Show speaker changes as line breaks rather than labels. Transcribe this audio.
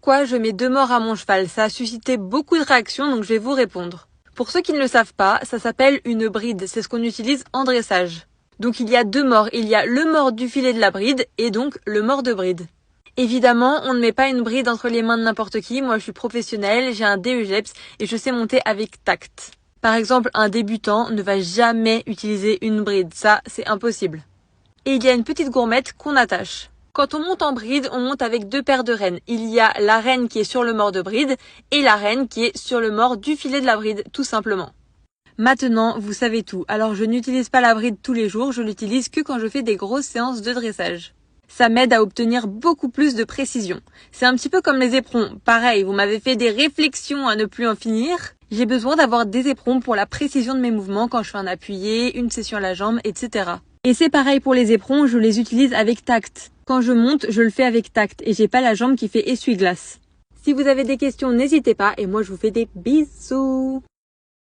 pourquoi je mets 2 morts à mon cheval. Ça a suscité beaucoup de réactions, donc je vais vous répondre. Pour ceux qui ne le savent pas, ça s'appelle une bride. C'est ce qu'on utilise en dressage. Donc il y a 2 morts. Il y a le mort du filet de la bride et donc le mort de bride. Évidemment, on ne met pas une bride entre les mains de n'importe qui. Moi, je suis professionnelle, j'ai un DEGEPS et je sais monter avec tact. Par exemple, un débutant ne va jamais utiliser une bride. Ça, c'est impossible. Et il y a une petite gourmette qu'on attache. Quand on monte en bride, on monte avec 2 paires de rênes. Il y a la rêne qui est sur le mort de bride et la rêne qui est sur le mort du filet de la bride, tout simplement. Maintenant, vous savez tout. Alors, je n'utilise pas la bride tous les jours, je l'utilise que quand je fais des grosses séances de dressage. Ça m'aide à obtenir beaucoup plus de précision. C'est un petit peu comme les éperons. Pareil, vous m'avez fait des réflexions à ne plus en finir. J'ai besoin d'avoir des éperons pour la précision de mes mouvements quand je fais un appuyé, une session à la jambe, etc. Et c'est pareil pour les éperons, je les utilise avec tact. Quand je monte, je le fais avec tact et j'ai pas la jambe qui fait essuie-glace. Si vous avez des questions, n'hésitez pas et moi je vous fais des bisous.